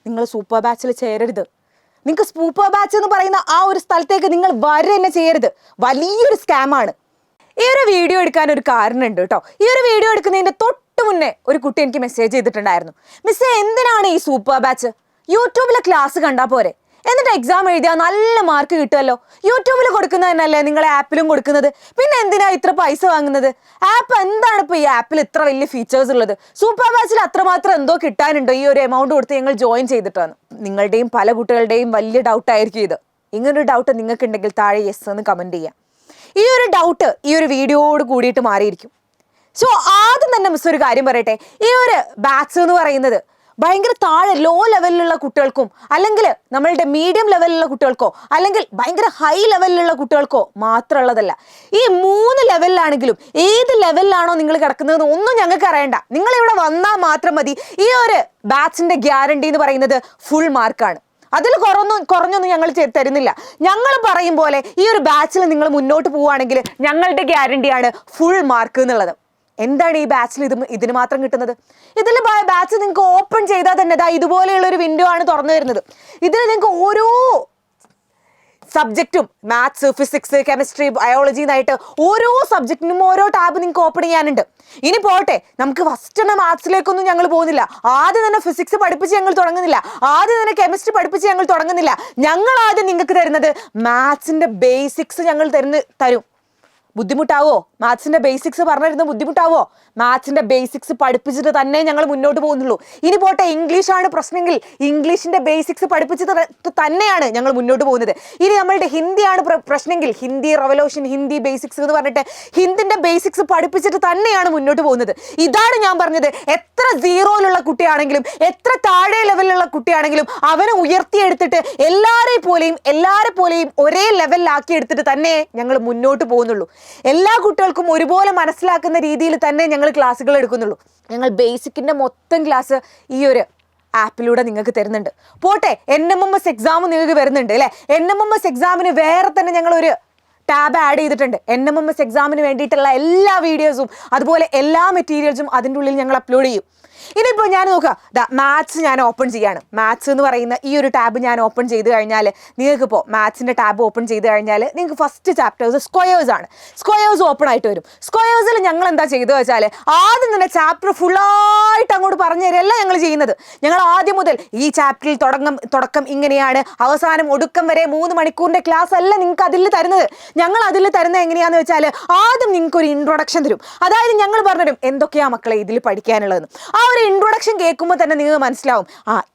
നിങ്ങൾ സൂപ്പർ ബാച്ചിൽ ചേരരുത്. നിങ്ങൾക്ക് സൂപ്പർ ബാച്ച് എന്ന് പറയുന്ന ആ ഒരു സ്ഥലത്തേക്ക് നിങ്ങൾ തന്നെ ചെയ്യരുത്. വലിയൊരു സ്കാമാണ്. ഈ ഒരു വീഡിയോ എടുക്കാൻ ഒരു കാരണമുണ്ട് കേട്ടോ. ഈ ഒരു വീഡിയോ എടുക്കുന്നതിൻ്റെ തൊട്ട് മുന്നേ ഒരു കുട്ടി എനിക്ക് മെസ്സേജ് ചെയ്തിട്ടുണ്ടായിരുന്നു. മിസ്സേ, എന്തിനാണ് ഈ സൂപ്പർ ബാച്ച്? യൂട്യൂബിലെ ക്ലാസ് കണ്ടാൽ പോരെ, എന്നിട്ട് എക്സാം എഴുതിയാൽ നല്ല മാർക്ക് കിട്ടുമല്ലോ. യൂട്യൂബിൽ കൊടുക്കുന്നതന്നല്ലേ നിങ്ങളെ ആപ്പിലും കൊടുക്കുന്നത്, പിന്നെ എന്തിനാ ഇത്ര പൈസ വാങ്ങുന്നത്? ആപ്പ് എന്താണ് ഇപ്പോൾ ഈ ആപ്പിൽ ഇത്ര വലിയ ഫീച്ചേഴ്സ് ഉള്ളത്? സൂപ്പർ ബാച്ചിൽ അത്രമാത്രം എന്തോ കിട്ടാനുണ്ടോ ഈ ഒരു എമൗണ്ട് കൊടുത്ത് ഞങ്ങൾ ജോയിൻ ചെയ്തിട്ടാണ്? നിങ്ങളുടെയും പല കുട്ടികളുടെയും വലിയ ഡൗട്ടായിരിക്കും ഇത്. ഇങ്ങനൊരു ഡൗട്ട് നിങ്ങൾക്ക് ഉണ്ടെങ്കിൽ താഴെ യെസ് എന്ന് കമൻറ്റ് ചെയ്യാം. ഈ ഒരു ഡൗട്ട് ഈ ഒരു വീഡിയോയോട് കൂടിയിട്ട് മാറിയിരിക്കും. സോ ആദ്യം തന്നെ മിസ് ഒരു കാര്യം പറയട്ടെ. ഈ ഒരു ബാച്ച് എന്ന് പറയുന്നത് ഭയങ്കര താഴെ ലോ ലെവലിലുള്ള കുട്ടികൾക്കും, അല്ലെങ്കിൽ നമ്മളുടെ മീഡിയം ലെവലിലുള്ള കുട്ടികൾക്കോ, അല്ലെങ്കിൽ ഭയങ്കര ഹൈ ലെവലിലുള്ള കുട്ടികൾക്കോ മാത്രമുള്ളതല്ല. ഈ 3 ലെവലിലാണെങ്കിലും ഏത് ലെവലിലാണോ നിങ്ങൾ കിടക്കുന്നതെന്ന് ഒന്നും ഞങ്ങൾക്ക് അറിയണ്ട. നിങ്ങൾ ഇവിടെ വന്നാൽ മാത്രം മതി. ഈ ഒരു ബാച്ചിന്റെ ഗ്യാരണ്ടി എന്ന് പറയുന്നത് ഫുൾ മാർക്കാണ്. അതിൽ കുറഞ്ഞൊന്നും ഞങ്ങൾ തരുന്നില്ല. ഞങ്ങൾ പറയും പോലെ ഈ ഒരു ബാച്ചിൽ നിങ്ങൾ മുന്നോട്ട് പോവുകയാണെങ്കിൽ ഞങ്ങളുടെ ഗ്യാരണ്ടിയാണ് ഫുൾ മാർക്ക് എന്നുള്ളത്. എന്താണ് ഈ ബാച്ചിൽ ഇതിന് മാത്രം കിട്ടുന്നത്? ഇതിൽ ബാച്ച് നിങ്ങൾക്ക് ഓപ്പൺ ചെയ്താൽ തന്നെ ഇതുപോലെയുള്ള ഒരു വിൻഡോ ആണ് തുറന്നു വരുന്നത്. ഇതിൽ നിങ്ങൾക്ക് ഓരോ സബ്ജക്റ്റും മാത്സ്, ഫിസിക്സ്, കെമിസ്ട്രി, ബയോളജി എന്നായിട്ട് ഓരോ സബ്ജക്റ്റിനും ഓരോ ടാബ് നിങ്ങൾക്ക് ഓപ്പൺ ചെയ്യാനുണ്ട്. ഇനി പോട്ടെ, നമുക്ക് ഫസ്റ്റ് തന്നെ മാത്സിലേക്കൊന്നും ഞങ്ങൾ പോകുന്നില്ല. ആദ്യം തന്നെ ഫിസിക്സ് പഠിപ്പിച്ച് ഞങ്ങൾ തുടങ്ങുന്നില്ല. ആദ്യം തന്നെ കെമിസ്ട്രി പഠിപ്പിച്ച് ഞങ്ങൾ തുടങ്ങുന്നില്ല. ഞങ്ങൾ ആദ്യം നിങ്ങൾക്ക് തരുന്നത് മാത്സിന്റെ ബേസിക്സ് ഞങ്ങൾ തരും. ബുദ്ധിമുട്ടാവോ? മാത്സിന്റെ ബേസിക്സ് പറഞ്ഞിരുന്ന ബുദ്ധിമുട്ടാവോ? മാത്സിന്റെ ബേസിക്സ് പഠിപ്പിച്ചിട്ട് തന്നെ ഞങ്ങൾ മുന്നോട്ട് പോകുന്നുള്ളൂ. ഇനി പോട്ടെ, ഇംഗ്ലീഷാണ് പ്രശ്നമെങ്കിൽ ഇംഗ്ലീഷിന്റെ ബേസിക്സ് പഠിപ്പിച്ചിട്ട് തന്നെയാണ് ഞങ്ങൾ മുന്നോട്ട് പോകുന്നത്. ഇനി നമ്മളുടെ ഹിന്ദിയാണ് പ്രശ്നമെങ്കിൽ ഹിന്ദി റവല്യൂഷൻ, ഹിന്ദി ബേസിക്സ് എന്ന് പറഞ്ഞിട്ട് ഹിന്ദിന്റെ ബേസിക്സ് പഠിപ്പിച്ചിട്ട് തന്നെയാണ് മുന്നോട്ട് പോകുന്നത്. ഇതാണ് ഞാൻ പറഞ്ഞത്. എത്ര സീറോയിലുള്ള കുട്ടിയാണെങ്കിലും എത്ര താഴെ ലെവലിലുള്ള കുട്ടിയാണെങ്കിലും അവനെ ഉയർത്തിയെടുത്തിട്ട് എല്ലാരെ പോലെയും ഒരേ ലെവലിലാക്കി എടുത്തിട്ട് തന്നെ ഞങ്ങൾ മുന്നോട്ട് പോകുന്നുള്ളൂ. എല്ലാ കുട്ടികൾക്കും ഒരുപോലെ മനസ്സിലാക്കുന്ന രീതിയിൽ തന്നെ ഞങ്ങൾ ക്ലാസ്സുകൾ എടുക്കുന്നുള്ളൂ. ഞങ്ങൾ ബേസിക്കിന്റെ മൊത്തം ക്ലാസ് ഈ ഒരു ആപ്പിലൂടെ നിങ്ങൾക്ക് തരുന്നുണ്ട്. പോട്ടെ, NMMS എക്സാം നിങ്ങൾക്ക് വരുന്നുണ്ട് അല്ലേ? NMMS എക്സാമിന് വേറെ തന്നെ ഞങ്ങൾ ഒരു ടാബ് ആഡ് ചെയ്തിട്ടുണ്ട്. NMMS എക്സാമിന് വേണ്ടിയിട്ടുള്ള എല്ലാ വീഡിയോസും അതുപോലെ എല്ലാ മെറ്റീരിയൽസും അതിൻ്റെ ഉള്ളിൽ ഞങ്ങൾ അപ്ലോഡ് ചെയ്യും. ഇനിയിപ്പോൾ ഞാൻ നോക്കുക, മാത്സ് ഞാൻ ഓപ്പൺ ചെയ്യാണ്. മാത്സ് എന്ന് പറയുന്ന ഈ ഒരു ടാബ് ഞാൻ ഓപ്പൺ ചെയ്ത് കഴിഞ്ഞാൽ നിങ്ങൾക്കിപ്പോൾ മാത്സിൻ്റെ ടാബ് ഓപ്പൺ ചെയ്ത് കഴിഞ്ഞാൽ നിങ്ങൾക്ക് ഫസ്റ്റ് ചാപ്റ്റേഴ്സ് സ്ക്വയേഴ്സ് ആണ്. സ്ക്വയേഴ്സ് ഓപ്പൺ ആയിട്ട് വരും. സ്ക്വയേഴ്സിൽ ഞങ്ങൾ എന്താ ചെയ്തത് വെച്ചാൽ ആദ്യം തന്നെ ചാപ്റ്റർ ഫുള്ളായിട്ട് അങ്ങോട്ട് പറഞ്ഞു തരികയല്ല ഞങ്ങൾ ചെയ്യുന്നത്. ഞങ്ങൾ ആദ്യം മുതൽ ഈ ചാപ്റ്ററിൽ തുടക്കം ഇങ്ങനെയാണ്, അവസാനം ഒടുക്കം വരെ 3 മണിക്കൂറിൻ്റെ ക്ലാസ് അല്ല നിങ്ങൾക്ക് അതിൽ തരുന്നത്. ഞങ്ങൾ അതിൽ തരുന്നത് എങ്ങനെയാണെന്ന് വെച്ചാൽ ആദ്യം നിങ്ങൾക്ക് ഒരു ഇൻട്രൊഡക്ഷൻ തരും. അതായത് ഞങ്ങൾ പറഞ്ഞുതരും എന്തൊക്കെയാണ് മക്കളെ ഇതിൽ പഠിക്കാനുള്ളതെന്ന്. ആ ഒരു ഇൻട്രൊഡക്ഷൻ കേൾക്കുമ്പോൾ തന്നെ നിങ്ങൾക്ക് മനസ്സിലാവും,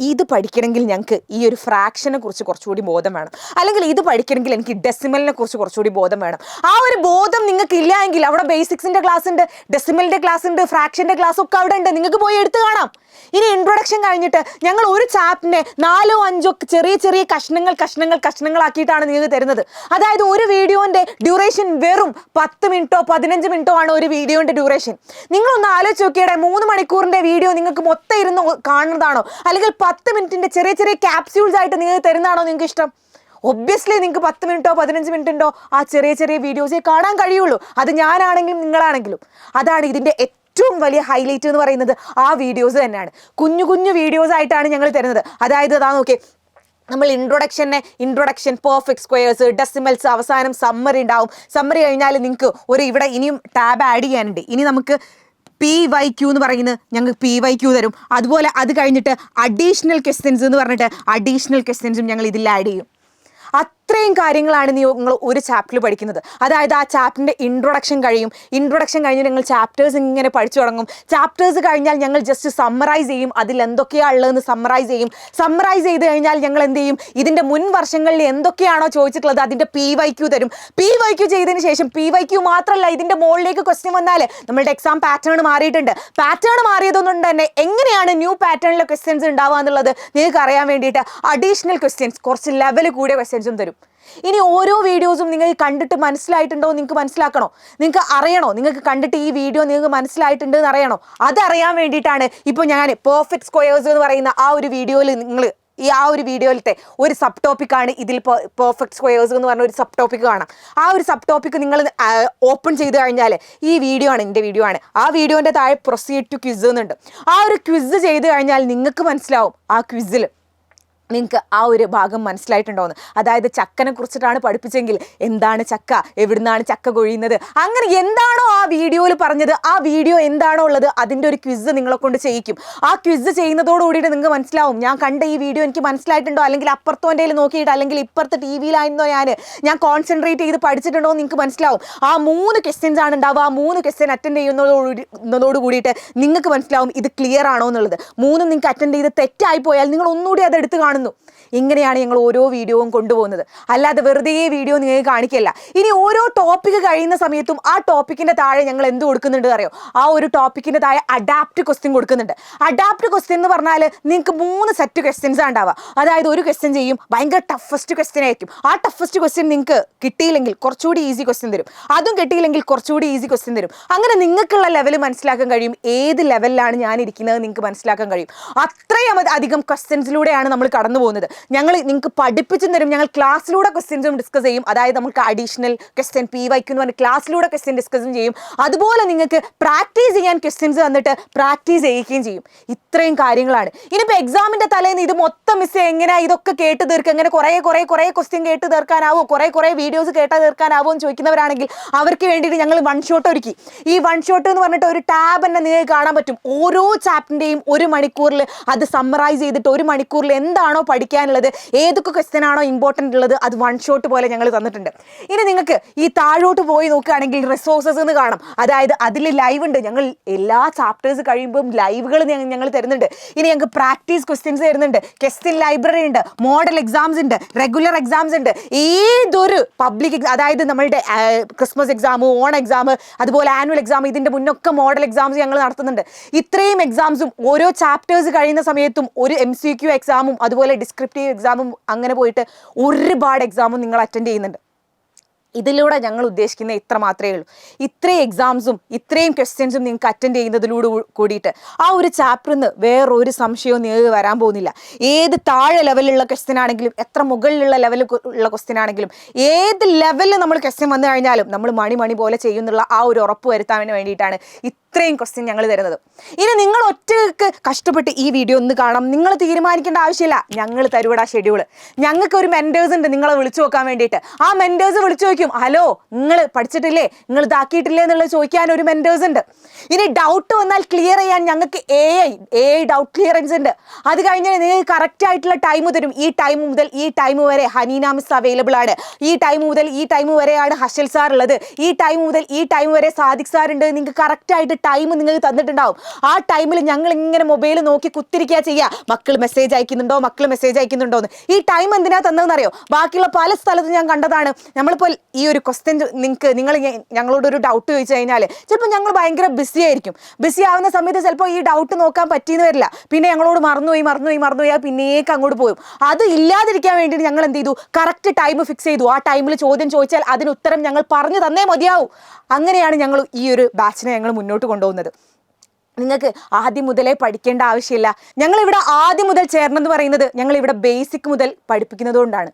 ഇത് പഠിക്കണമെങ്കിൽ ഞങ്ങൾക്ക് ഈ ഒരു ഫ്രാക്ഷനെ കുറിച്ച് കുറച്ചുകൂടി ബോധം വേണം, അല്ലെങ്കിൽ ഇത് പഠിക്കണമെങ്കിൽ എനിക്ക് ഡെസിമലിനെ കുറിച്ച് കുറച്ചുകൂടി ബോധം വേണം. ആ ഒരു ബോധം നിങ്ങൾക്ക് ഇല്ല എങ്കിൽ അവിടെ ബേസിക്സിന്റെ ക്ലാസ് ഉണ്ട്, ഡെസിമലിന്റെ ക്ലാസ് ഉണ്ട്, ഫ്രാക്ഷന്റെ ക്ലാസ് ഒക്കെ അവിടെ ഉണ്ട്. നിങ്ങൾക്ക് പോയി എടുത്ത് കാണാം. ഇനി ഇൻട്രൊഡക്ഷൻ കഴിഞ്ഞിട്ട് ഞങ്ങൾ ഒരു ചാപ്റ്ററിനെ 4 5 ചെറിയ കഷ്ണങ്ങളാക്കിയിട്ടാണ് നിങ്ങൾക്ക് തരുന്നത്. അതായത് ഒരു വീഡിയോന്റെ ഡ്യൂറേഷൻ വെറും 10 മിനിറ്റോ 15 മിനിറ്റോ ആണ് ഒരു വീഡിയോന്റെ ഡ്യൂറേഷൻ. നിങ്ങളൊന്ന് ആലോചിച്ച് നോക്കിയുടെ 3 മണിക്കൂറിന്റെ വീഡിയോ നിങ്ങൾക്ക് മൊത്തം ഇരുന്ന് കാണുന്നതാണോ, അല്ലെങ്കിൽ 10 മിനിറ്റിന്റെ ചെറിയ ക്യാപ്സ്യൂൾസ് ആയിട്ട് നിങ്ങൾക്ക് തരുന്നതാണോ നിങ്ങൾക്ക് ഇഷ്ടം? ഒബ്വിയസ്ലി നിങ്ങൾക്ക് 10 മിനിറ്റോ 15 മിനിറ്റോ ആ ചെറിയ വീഡിയോസേ കാണാൻ കഴിയുള്ളൂ. അത് ഞാനാണെങ്കിലും നിങ്ങളാണെങ്കിലും. അതാണ് ഇതിന്റെ ഏറ്റവും വലിയ ഹൈലൈറ്റ് എന്ന് പറയുന്നത്. ആ വീഡിയോസ് തന്നെയാണ്. കുഞ്ഞു വീഡിയോസ് ആയിട്ടാണ് ഞങ്ങൾ തരുന്നത്. അതായത് അതാ നോക്കിയേ, നമ്മൾ ഇൻട്രൊഡക്ഷൻ, പെർഫെക്റ്റ് സ്ക്വയേഴ്സ്, ഡെസിമൽസ്, അവസാനം സമ്മറി ഉണ്ടാവും. സമ്മറി കഴിഞ്ഞാൽ നിങ്ങൾക്ക് ഇവിടെ ഇനിയും ടാബ് ആഡ് ചെയ്യാനുണ്ട്. ഇനി നമുക്ക് PYQ എന്ന് പറയുന്നത് ഞങ്ങൾക്ക് PYQ തരും. അതുപോലെ അത് കഴിഞ്ഞിട്ട് അഡീഷണൽ ക്വസ്റ്റ്യൻസ് എന്ന് പറഞ്ഞിട്ട് അഡീഷണൽ ക്വസ്റ്റ്യൻസും ഞങ്ങൾ ഇതിൽ ആഡ് ചെയ്യും. അത്രയും കാര്യങ്ങളാണ് നിങ്ങൾ ഒരു ചാപ്റ്ററിൽ പഠിക്കുന്നത്. അതായത് ആ ചാപ്റ്ററിൻ്റെ ഇൻട്രൊഡക്ഷൻ കഴിഞ്ഞ് ഞങ്ങൾ ചാപ്റ്റേഴ്സ് ഇങ്ങനെ പഠിച്ചു തുടങ്ങും. ചാപ്റ്റേഴ്സ് കഴിഞ്ഞാൽ ഞങ്ങൾ ജസ്റ്റ് സമ്മറൈസ് ചെയ്യും. അതിൽ എന്തൊക്കെയാണ് ഉള്ളതെന്ന് സമ്മറൈസ് ചെയ്ത് കഴിഞ്ഞാൽ ഞങ്ങൾ എന്ത് ചെയ്യും, ഇതിൻ്റെ മുൻ വർഷങ്ങളിൽ എന്തൊക്കെയാണോ ചോദിച്ചിട്ടുള്ളത് അതിൻ്റെ PYQ തരും. PYQ ചെയ്തതിന് ശേഷം PYQ മാത്രമല്ല, ഇതിൻ്റെ മുകളിലേക്ക് ക്വസ്റ്റ്യൻ വന്നാൽ നമ്മളുടെ എക്സാം പാറ്റേൺ മാറിയിട്ടുണ്ട്. പാറ്റേൺ മാറിയതുകൊണ്ട് തന്നെ എങ്ങനെയാണ് ന്യൂ പാറ്റേണിലെ ക്വസ്റ്റ്യൻസ് ഉണ്ടാവുക എന്നുള്ളത് നിങ്ങൾക്ക് അറിയാൻ വേണ്ടിയിട്ട് അഡീഷണൽ ക്വസ്റ്റ്യൻസ്, കുറച്ച് ലെവൽ കൂടിയ ക്വസ്റ്റ്യൻസും തരും. ഇനി ഓരോ വീഡിയോസും നിങ്ങൾക്ക് കണ്ടിട്ട് മനസ്സിലായിട്ടുണ്ടോ നിങ്ങൾക്ക് മനസ്സിലാക്കണോ, നിങ്ങൾക്ക് അറിയണോ, നിങ്ങൾക്ക് കണ്ടിട്ട് ഈ വീഡിയോ നിങ്ങൾക്ക് മനസ്സിലായിട്ടുണ്ട് എന്ന് അറിയണോ? അതറിയാൻ വേണ്ടിയിട്ടാണ് ഇപ്പോൾ ഞാൻ പെർഫെക്റ്റ് സ്ക്വയേഴ്സ് എന്ന് പറയുന്ന ആ ഒരു വീഡിയോയിൽ ആ ഒരു വീഡിയോയിലത്തെ ഒരു സബ് ടോപ്പിക്കാണ് ഇതിൽ പെർഫെക്റ്റ് സ്ക്വയേഴ്സ് എന്ന് പറഞ്ഞ ഒരു സബ് ടോപ്പിക്ക് കാണാം. ആ ഒരു സബ് ടോപ്പിക്ക് നിങ്ങൾ ഓപ്പൺ ചെയ്ത് കഴിഞ്ഞാൽ ഈ വീഡിയോ ആണ്, എൻ്റെ വീഡിയോ ആണ്. ആ വീഡിയോൻ്റെ താഴെ പ്രൊസീഡ് ടു ക്വിസ് എന്നുണ്ട്. ആ ഒരു ക്വിസ് ചെയ്ത് കഴിഞ്ഞാൽ നിങ്ങൾക്ക് മനസ്സിലാവും ആ ക്വിസിൽ നിങ്ങൾക്ക് ആ ഒരു ഭാഗം മനസ്സിലായിട്ടുണ്ടോന്ന്. അതായത് ചക്കനെ കുറിച്ചിട്ടാണ് പഠിപ്പിച്ചെങ്കിൽ എന്താണ് ചക്ക, എവിടുന്നാണ് ചക്ക കൊഴിയുന്നത്, അങ്ങനെ എന്താണോ ആ വീഡിയോയിൽ പറഞ്ഞത്, ആ വീഡിയോ എന്താണോ ഉള്ളത് അതിൻ്റെ ഒരു ക്വിസ് നിങ്ങളെ കൊണ്ട് ചെയ്യിക്കും. ആ ക്വിസ് ചെയ്യുന്നതോടുകൂടിയിട്ട് നിങ്ങൾക്ക് മനസ്സിലാവും ഞാൻ കണ്ട ഈ വീഡിയോ എനിക്ക് മനസ്സിലായിട്ടുണ്ടോ, അല്ലെങ്കിൽ അപ്പുറത്തോൻ്റെ നോക്കിയിട്ട്, അല്ലെങ്കിൽ ഇപ്പുറത്തെ ടി വിയിലായിരുന്നോ ഞാൻ കോൺസെൻട്രേറ്റ് ചെയ്ത് പഠിച്ചിട്ടുണ്ടോ എന്ന് നിങ്ങൾക്ക് മനസ്സിലാവും. ആ 3 ക്വസ്റ്റ്യൻസ് ആണ് ഉണ്ടാവുക. ആ 3 ക്വസ്റ്റ്യൻ അറ്റൻഡ് ചെയ്യുന്നതോട് കൂടിയിട്ട് നിങ്ങൾക്ക് മനസ്സിലാവും ഇത് ക്ലിയർ ആണോ എന്നുള്ളത്. 3 നിങ്ങൾക്ക് അറ്റൻഡ് ചെയ്ത് തെറ്റായി പോയാൽ നിങ്ങൾ ഒന്നുകൂടി അത് എടുത്ത് കാണുന്നു. ഇങ്ങനെയാണ് ഞങ്ങൾ ഓരോ വീഡിയോയും കൊണ്ടുപോകുന്നത്. അല്ലാതെ വെറുതെ വീഡിയോ നിങ്ങൾക്ക് കാണിക്കില്ല. ഇനി ഓരോ ടോപ്പിക് കഴിയുന്ന സമയത്തും ആ ടോപ്പിക്കിന്റെ താഴെ ഞങ്ങൾ എന്ത് കൊടുക്കുന്നുണ്ട് അറിയോ? ആ ഒരു ടോപ്പിക്കിന്റെ താഴെ അഡാപ്റ്റ് ക്വസ്റ്റ്യൻ കൊടുക്കുന്നുണ്ട്. അഡാപ്റ്റ് ക്വസ്റ്റ്യൻ എന്ന് പറഞ്ഞാൽ നിങ്ങൾക്ക് 3 സെറ്റ് ക്വസ്റ്റ്യൻസ് ഉണ്ടാവുക. അതായത് ഒരു ക്വസ്റ്റ്യൻ ചെയ്യും, ഭയങ്കര ടഫസ്റ്റ് ക്വസ്റ്റ്യൻ ആയിരിക്കും. ആ ടഫസ്റ്റ് ക്വസ്റ്റ്യൻ നിങ്ങൾക്ക് കിട്ടിയില്ലെങ്കിൽ കുറച്ചുകൂടി ഈസി ക്വസ്റ്റ്യൻ തരും. അതും കിട്ടിയില്ലെങ്കിൽ കുറച്ചുകൂടി ഈസി ക്വസ്റ്റ്യൻ തരും. അങ്ങനെ നിങ്ങൾക്കുള്ള ലെവൽ മനസ്സിലാക്കാൻ കഴിയും. ഏത് ലെവലിലാണ് ഞാൻ ഇരിക്കുന്നത് നിങ്ങൾക്ക് മനസ്സിലാക്കാൻ കഴിയും. അത്രയും അധികം ക്വസ്റ്റ്യൻസിലൂടെയാണ് നമ്മൾ കടന്നു പോകുന്നത്. ഞങ്ങൾ നിങ്ങൾക്ക് പഠിപ്പിച്ചു തരും. ഞങ്ങൾ ക്ലാസ്സിലൂടെ ക്വസ്റ്റ്യൻസും ഡിസ്കസ് ചെയ്യും. അതായത് നമുക്ക് അഡീഷണൽ ക്വസ്റ്റ്യൻ PYQ എന്ന് പറഞ്ഞ് ക്ലാസ്സിലൂടെ ക്വസ്റ്റ്യൻ ഡിസ്കസും ചെയ്യും. അതുപോലെ നിങ്ങൾക്ക് പ്രാക്ടീസ് ചെയ്യാൻ ക്വസ്റ്റ്യൻസ് തന്നിട്ട് പ്രാക്ടീസ് ചെയ്യുകയും ചെയ്യും. ഇത്രയും കാര്യങ്ങളാണ്. ഇനിയിപ്പോൾ എക്സാമിൻ്റെ തലേന്ന് ഇത് മൊത്തം മിസ് എങ്ങനെയാണ് ഇതൊക്കെ കേട്ട് തീർക്കുക, എങ്ങനെ കുറേ ക്വസ്റ്റ്യൻ കേട്ട് തീർക്കാനാവോ, കുറേ വീഡിയോസ് കേട്ട് തീർക്കാനാവോ എന്ന് ചോദിക്കുന്നവരാണെങ്കിൽ അവർക്ക് വേണ്ടിയിട്ട് ഞങ്ങൾ വൺ ഷോട്ട് ഒരുക്കി. ഈ വൺ ഷോട്ട് എന്ന് പറഞ്ഞിട്ട് ഒരു ടാബ് തന്നെ നിങ്ങൾക്ക് കാണാൻ പറ്റും. ഓരോ ചാപ്റ്ററിൻ്റെയും 1 മണിക്കൂറിൽ അത് സമ്മറൈസ് ചെയ്തിട്ട് 1 മണിക്കൂറിൽ എന്താണോ പഠിക്കാനുള്ളത്, ഏതൊക്കെ ക്വസ്റ്റ്യൻ ആണോ ഇമ്പോർട്ടൻ്റ് ഉള്ളത്, അത് വൺ ഷോട്ട് പോലെ ഞങ്ങൾ തന്നിട്ടുണ്ട്. ഇനി നിങ്ങൾക്ക് ഈ താഴോട്ട് പോയി നോക്കുകയാണെങ്കിൽ റിസോഴ്സസ് എന്ന് കാണാം. അതായത് അതിൽ ലൈവ് ഉണ്ട്. ഞങ്ങൾ എല്ലാ ചാപ്റ്റേഴ്സ് കഴിയുമ്പം ലൈവുകൾ ഞങ്ങൾ തരുന്നുണ്ട്. ഇനി ഞങ്ങൾക്ക് പ്രാക്ടീസ് ക്വസ്റ്റ്യൻസ് തരുന്നുണ്ട്. ക്വസ്റ്റ്യൻ ലൈബ്രറി ഉണ്ട്, മോഡൽ എക്സാംസ് ഉണ്ട്, റെഗുലർ എക്സാംസ് ഉണ്ട്. ഏതൊരു പബ്ലിക് അതായത് നമ്മളുടെ ക്രിസ്മസ് എക്സാം, ഓൺ എക്സാം, അതുപോലെ ആനുവൽ എക്സാം, ഇതിൻ്റെ മുന്നൊക്കെ മോഡൽ എക്സാംസ് ഞങ്ങൾ നടത്തുന്നുണ്ട്. ഇത്രയും എക്സാംസും ഓരോ ചാപ്റ്റേഴ്സ് കഴിയുന്ന സമയത്തും ഒരു MCQ എക്സാമും അതുപോലെ ഡിസ്ക്രിപ്റ്റീവ് എക്സാമും അങ്ങനെ പോയിട്ട് ഒരുപാട് എക്സാമും നിങ്ങൾ അറ്റൻഡ് ചെയ്യുന്നുണ്ട്. ഇതിലൂടെ ഞങ്ങൾ ഉദ്ദേശിക്കുന്ന ഇത്ര മാത്രമേ ഉള്ളൂ. ഇത്രയും എക്സാംസും ഇത്രയും ക്വസ്റ്റ്യൻസും നിങ്ങൾക്ക് അറ്റൻഡ് ചെയ്യുന്നതിലൂടെ കൂടിയിട്ട് ആ ഒരു ചാപ്റ്ററിൽ നിന്ന് വേറൊരു സംശയവും നിങ്ങൾക്ക് വരാൻ പോകുന്നില്ല. ഏത് താഴെ ലെവലിലുള്ള ക്വസ്റ്റ്യൻ ആണെങ്കിലും, എത്ര മുകളിലുള്ള ലെവലിൽ ഉള്ള ക്വസ്റ്റ്യൻ ആണെങ്കിലും, ഏത് ലെവലിൽ നമ്മൾ ക്വസ്റ്റ്യൻ വന്നു കഴിഞ്ഞാലും നമ്മൾ മണി പോലെ ചെയ്യുന്നുള്ള ആ ഒരു ഉറപ്പ് വരുത്താൻ വേണ്ടിയിട്ടാണ് ഇത്രയും ക്വസ്റ്റ്യൻ ഞങ്ങൾ തരുന്നത്. ഇനി നിങ്ങൾ ഒറ്റയ്ക്ക് കഷ്ടപ്പെട്ട് ഈ വീഡിയോ ഒന്ന് കാണാം. നിങ്ങൾ തീരുമാനിക്കേണ്ട ആവശ്യമില്ല. ഞങ്ങൾ തരുവടാ ഷെഡ്യൂൾ. ഞങ്ങൾക്ക് ഒരു മെൻറ്റേഴ്സ് ഉണ്ട് നിങ്ങളെ വിളിച്ചു നോക്കാൻ വേണ്ടിയിട്ട്. ആ മെൻറ്റേഴ്സ് വിളിച്ചു ചോദിക്കും, ഹലോ നിങ്ങൾ പഠിച്ചിട്ടില്ലേ, നിങ്ങൾ ഇതാക്കിയിട്ടില്ലേ എന്നുള്ളത് ചോദിക്കാൻ ഒരു മെൻറ്റേഴ്സ് ഉണ്ട്. ഇനി ഡൗട്ട് വന്നാൽ ക്ലിയർ ചെയ്യാൻ ഞങ്ങൾക്ക് AI ഡൗട്ട് ക്ലിയറൻസ് ഉണ്ട്. അത് കഴിഞ്ഞാൽ നിങ്ങൾക്ക് കറക്റ്റ് ആയിട്ടുള്ള ടൈം തരും. ഈ ടൈം മുതൽ ഈ ടൈം വരെ ഹനീന മിസ് അവൈലബിൾ ആണ്. ഈ ടൈം മുതൽ ഈ ടൈം വരെയാണ് ഹഷൽ സാർ ഉള്ളത്. ഈ ടൈം മുതൽ ഈ ടൈം വരെ സാദിഖ് സാർ ഉണ്ട്. നിങ്ങൾക്ക് കറക്റ്റായിട്ട് ടൈം നിങ്ങൾക്ക് തന്നിട്ടുണ്ടാവും. ആ ടൈമിൽ ഞങ്ങൾ ഇങ്ങനെ മൊബൈൽ നോക്കി കുത്തിരിക്കുക ചെയ്യുക, മക്കൾ മെസ്സേജ് അയക്കുന്നുണ്ടോന്ന്. ഈ ടൈം എന്തിനാ തന്നതെന്നറിയോ? ബാക്കിയുള്ള പല സ്ഥലത്തും ഞാൻ കണ്ടതാണ്. നമ്മളിപ്പോൾ ഈ ഒരു ക്വസ്റ്റ്യൻ നിങ്ങൾ ഞങ്ങളോടൊരു ഡൗട്ട് ചോദിച്ചു കഴിഞ്ഞാൽ ചിലപ്പോൾ ഞങ്ങൾ ഭയങ്കര ബിസി ആയിരിക്കും. ബിസി ആവുന്ന സമയത്ത് ചിലപ്പോൾ ഈ ഡൗട്ട് നോക്കാൻ പറ്റിയെന്ന് വരില്ല. പിന്നെ ഞങ്ങളോട് മറന്നുപോയി പിന്നേക്ക് അങ്ങോട്ട് പോകും. അത് ഇല്ലാതിരിക്കാൻ വേണ്ടിയിട്ട് ഞങ്ങൾ എന്ത് ചെയ്തു? കറക്റ്റ് ടൈം ഫിക്സ് ചെയ്തു. ആ ടൈമിൽ ചോദ്യം ചോദിച്ചാൽ അതിന് ഉത്തരം ഞങ്ങൾ പറഞ്ഞു തന്നേ മതിയാവും. അങ്ങനെയാണ് ഞങ്ങൾ ഈ ഒരു ബാച്ചിനെ ഞങ്ങൾ മുന്നോട്ട് കൊണ്ടുപോകുന്നത്. നിങ്ങൾക്ക് ആദ്യം മുതലേ പഠിക്കേണ്ട ആവശ്യമില്ല. ഞങ്ങളിവിടെ ആദ്യം മുതൽ ചേരണമെന്ന് പറയുന്നത് ഞങ്ങളിവിടെ ബേസിക് മുതൽ പഠിപ്പിക്കുന്നത് കൊണ്ടാണ്.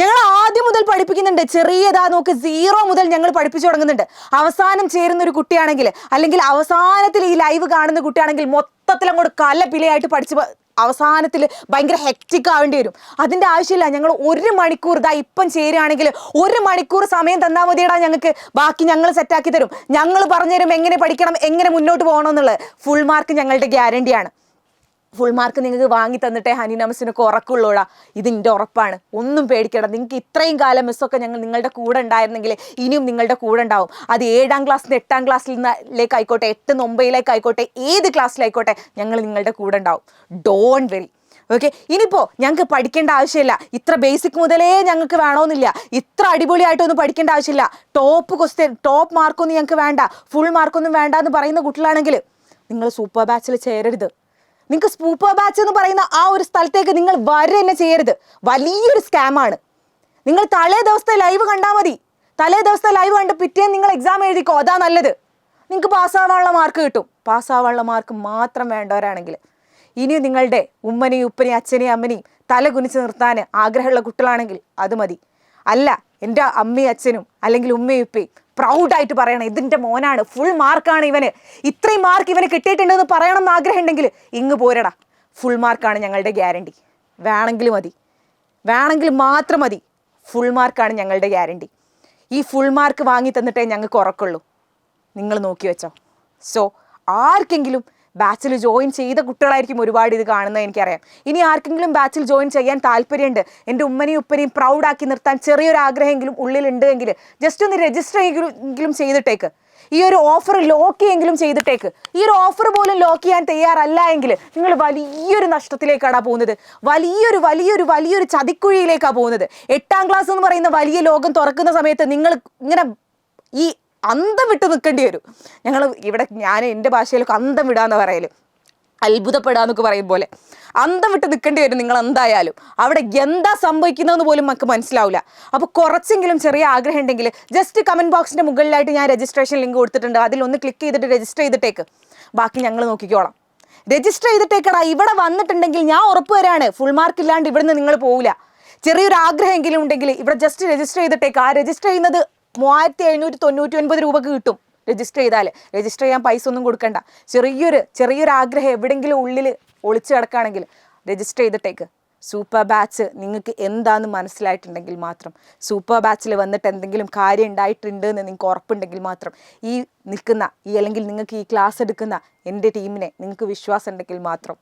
ഞങ്ങൾ ആദ്യം മുതൽ പഠിപ്പിക്കുന്നുണ്ട്. ചെറിയതാ നോക്ക്, 0 മുതൽ ഞങ്ങൾ പഠിപ്പിച്ചു തുടങ്ങുന്നുണ്ട്. അവസാനം ചേരുന്ന ഒരു കുട്ടിയാണെങ്കിൽ, അല്ലെങ്കിൽ അവസാനത്തിൽ ഈ ലൈവ് കാണുന്ന കുട്ടിയാണെങ്കിൽ മൊത്തത്തിൽ അങ്ങോട്ട് കലപിലയായിട്ട് പഠിച്ച് അവസാനത്തിൽ ഭയങ്കര ഹെക്റ്റിക് ആവേണ്ടി വരും. അതിൻ്റെ ആവശ്യമില്ല. ഞങ്ങൾ 1 മണിക്കൂർ ഇപ്പം ചേരുകയാണെങ്കിൽ 1 മണിക്കൂർ സമയം തന്നാൽ മതിയടാ ഞങ്ങൾക്ക്. ബാക്കി ഞങ്ങൾ സെറ്റാക്കി തരും. ഞങ്ങൾ പറഞ്ഞുതരും എങ്ങനെ പഠിക്കണം, എങ്ങനെ മുന്നോട്ട് പോകണം എന്നുള്ളത്. ഫുൾ മാർക്ക് ഞങ്ങളുടെ ഗ്യാരണ്ടിയാണ്. ഫുൾ മാർക്ക് നിങ്ങൾക്ക് വാങ്ങി തന്നിട്ടേ ഹനീന മിസ്സിനൊക്കെ ഉറക്കമുള്ളൂടാ. ഇതിൻ്റെ ഉറപ്പാണ്. ഒന്നും പേടിക്കണം. നിങ്ങൾക്ക് ഇത്രയും കാലം മിസ്സൊക്കെ ഞങ്ങൾ നിങ്ങളുടെ കൂടെ ഉണ്ടായിരുന്നെങ്കിൽ ഇനിയും നിങ്ങളുടെ കൂടെ ഉണ്ടാവും. അത് 7ാം ക്ലാസ്സിൽ നിന്ന് 8ാം ക്ലാസ്സിലേക്ക് ആയിക്കോട്ടെ, 8, 9 ആയിക്കോട്ടെ, ഏത് ക്ലാസ്സിലായിക്കോട്ടെ, ഞങ്ങൾ നിങ്ങളുടെ കൂടെ ഉണ്ടാവും. Don't worry. ഓക്കെ. ഇനിയിപ്പോൾ ഞങ്ങൾക്ക് പഠിക്കേണ്ട ആവശ്യമില്ല. ഇത്ര ബേസിക് മുതലേ ഞങ്ങൾക്ക് വേണമെന്നില്ല. ഇത്ര അടിപൊളിയായിട്ടൊന്നും പഠിക്കേണ്ട ആവശ്യമില്ല. ടോപ്പ് ക്വസ്റ്റ്യൻ, ടോപ്പ് മാർക്കൊന്നും ഞങ്ങൾക്ക് വേണ്ട, ഫുൾ മാർക്കൊന്നും വേണ്ട എന്ന് പറയുന്ന കുട്ടികളാണെങ്കിൽ നിങ്ങൾ സൂപ്പർ ബാച്ചിൽ ചേരരുത്. നിങ്ങൾക്ക് സൂപ്പർ ബാച്ച് എന്ന് പറയുന്ന ആ ഒരു സ്ഥലത്തേക്ക് നിങ്ങൾ തന്നെ ചെയ്യരുത്. വലിയൊരു സ്കാമാണ്. നിങ്ങൾ തലേ ദിവസത്തെ ലൈവ് കണ്ടാൽ മതി. തലേ ദിവസത്തെ ലൈവ് കണ്ട് പിറ്റേന്ന് നിങ്ങൾ എക്സാം എഴുതിക്കോ. അതാ നല്ലത്. നിങ്ങൾക്ക് പാസ്സാവാനുള്ള മാർക്ക് കിട്ടും. പാസ്സാവാനുള്ള മാർക്ക് മാത്രം വേണ്ടവരാണെങ്കിൽ ഇനിയും നിങ്ങളുടെ ഉമ്മനെയും ഉപ്പനെയും അച്ഛനെയും അമ്മനെയും തല കുനിച്ച് നിർത്താൻ ആഗ്രഹമുള്ള കുട്ടികളാണെങ്കിൽ അത് മതി. അല്ല, എൻ്റെ അമ്മയും അച്ഛനും അല്ലെങ്കിൽ ഉമ്മയും ഉപ്പയും പ്രൗഡായിട്ട് പറയണം, ഇതിൻ്റെ മോനാണ്, ഫുൾ മാർക്കാണ് ഇവന്, ഇത്രയും മാർക്ക് ഇവന് കിട്ടിയിട്ടുണ്ടെന്ന് പറയണം എന്ന് ആഗ്രഹം ഉണ്ടെങ്കിൽ ഇങ്ങ് പോരടാ. ഫുൾ മാർക്കാണ് ഞങ്ങളുടെ ഗ്യാരണ്ടി. വേണമെങ്കിൽ മാത്രം മതി. ഫുൾ മാർക്കാണ് ഞങ്ങളുടെ ഗ്യാരണ്ടി. ഈ ഫുൾ മാർക്ക് വാങ്ങി തന്നിട്ടേ ഞങ്ങൾക്ക് ഉറക്കുള്ളൂ. നിങ്ങൾ നോക്കി വെച്ചോ. സോ ആർക്കെങ്കിലും ബാച്ചിൽ ജോയിൻ ചെയ്ത കുട്ടികളായിരിക്കും ഒരുപാട് ഇത് കാണുന്നത് എനിക്കറിയാം. ഇനി ആർക്കെങ്കിലും ബാച്ചിൽ ജോയിൻ ചെയ്യാൻ താല്പര്യമുണ്ട്, എൻ്റെ ഉമ്മനെയും ഉപ്പനെയും പ്രൗഡാക്കി നിർത്താൻ ചെറിയൊരു ആഗ്രഹമെങ്കിലും ഉള്ളിലുണ്ട് എങ്കിൽ ജസ്റ്റ് ഒന്ന് രജിസ്റ്റർ എങ്കിലും ചെയ്തിട്ടേക്ക്. ഈ ഒരു ഓഫർ ലോക്ക് ചെയ്യെങ്കിലും ചെയ്തിട്ടേക്ക്. ഈ ഒരു ഓഫർ പോലും ലോക്ക് ചെയ്യാൻ തയ്യാറല്ല എങ്കിൽ നിങ്ങൾ വലിയൊരു നഷ്ടത്തിലേക്കാണ് പോകുന്നത്. വലിയൊരു ചതിക്കുഴിയിലേക്കാണ് പോകുന്നത്. 8ാം ക്ലാസ് എന്ന് പറയുന്ന വലിയ ലോകം തുറക്കുന്ന സമയത്ത് നിങ്ങൾ ഇങ്ങനെ ഈ അന്തം വിട്ട് നിൽക്കേണ്ടി വരും. ഞാൻ എൻ്റെ ഭാഷയിലൊക്കെ അന്തം വിടാന്ന് പറയല്, അത്ഭുതപ്പെടാന്നൊക്കെ പറയും പോലെ അന്തം വിട്ട് നിൽക്കേണ്ടി വരും നിങ്ങൾ എന്തായാലും. അവിടെ എന്താ സംഭവിക്കുന്നതെന്ന് പോലും നമുക്ക് മനസ്സിലാവില്ല. അപ്പോൾ കുറച്ചെങ്കിലും ചെറിയ ആഗ്രഹം ഉണ്ടെങ്കിൽ ജസ്റ്റ് കമൻറ്റ് ബോക്സിൻ്റെ മുകളിലായിട്ട് ഞാൻ രജിസ്ട്രേഷൻ ലിങ്ക് കൊടുത്തിട്ടുണ്ട്. അതിലൊന്ന് ക്ലിക്ക് ചെയ്തിട്ട് രജിസ്റ്റർ ചെയ്തിട്ടേക്ക്. ബാക്കി ഞങ്ങൾ നോക്കിക്കോളാം. രജിസ്റ്റർ ചെയ്തിട്ടേക്കടാ. ഇവിടെ വന്നിട്ടുണ്ടെങ്കിൽ ഞാൻ ഉറപ്പ് തരാണ്, ഫുൾ മാർക്ക് ഇല്ലാണ്ട് ഇവിടുന്ന് നിങ്ങൾ പോവില്ല. ചെറിയൊരു ആഗ്രഹമെങ്കിലും ഉണ്ടെങ്കിൽ ഇവിടെ ജസ്റ്റ് രജിസ്റ്റർ ചെയ്തിട്ടേക്ക്. ആ രജിസ്റ്റർ ചെയ്യുന്നത് 3799 രൂപക്ക് കിട്ടും. രജിസ്റ്റർ ചെയ്താൽ രജിസ്റ്റർ ചെയ്യാൻ പൈസ ഒന്നും കൊടുക്കണ്ട. ചെറിയൊരു ആഗ്രഹം എവിടെയെങ്കിലും ഉള്ളിൽ ഒളിച്ചു കിടക്കുകയാണെങ്കിൽ രജിസ്റ്റർ ചെയ്തിട്ടേക്ക്. സൂപ്പർ ബാച്ച് നിങ്ങൾക്ക് എന്താണെന്ന് മനസ്സിലായിട്ടുണ്ടെങ്കിൽ മാത്രം, സൂപ്പർ ബാച്ചിൽ വന്നിട്ട് എന്തെങ്കിലും കാര്യം ഉണ്ടായിട്ടുണ്ട് എന്ന് നിങ്ങൾക്ക് ഉറപ്പുണ്ടെങ്കിൽ മാത്രം, അല്ലെങ്കിൽ നിങ്ങൾക്ക് ഈ ക്ലാസ് എടുക്കുന്ന എൻ്റെ ടീമിനെ നിങ്ങൾക്ക് വിശ്വാസം ഉണ്ടെങ്കിൽ മാത്രം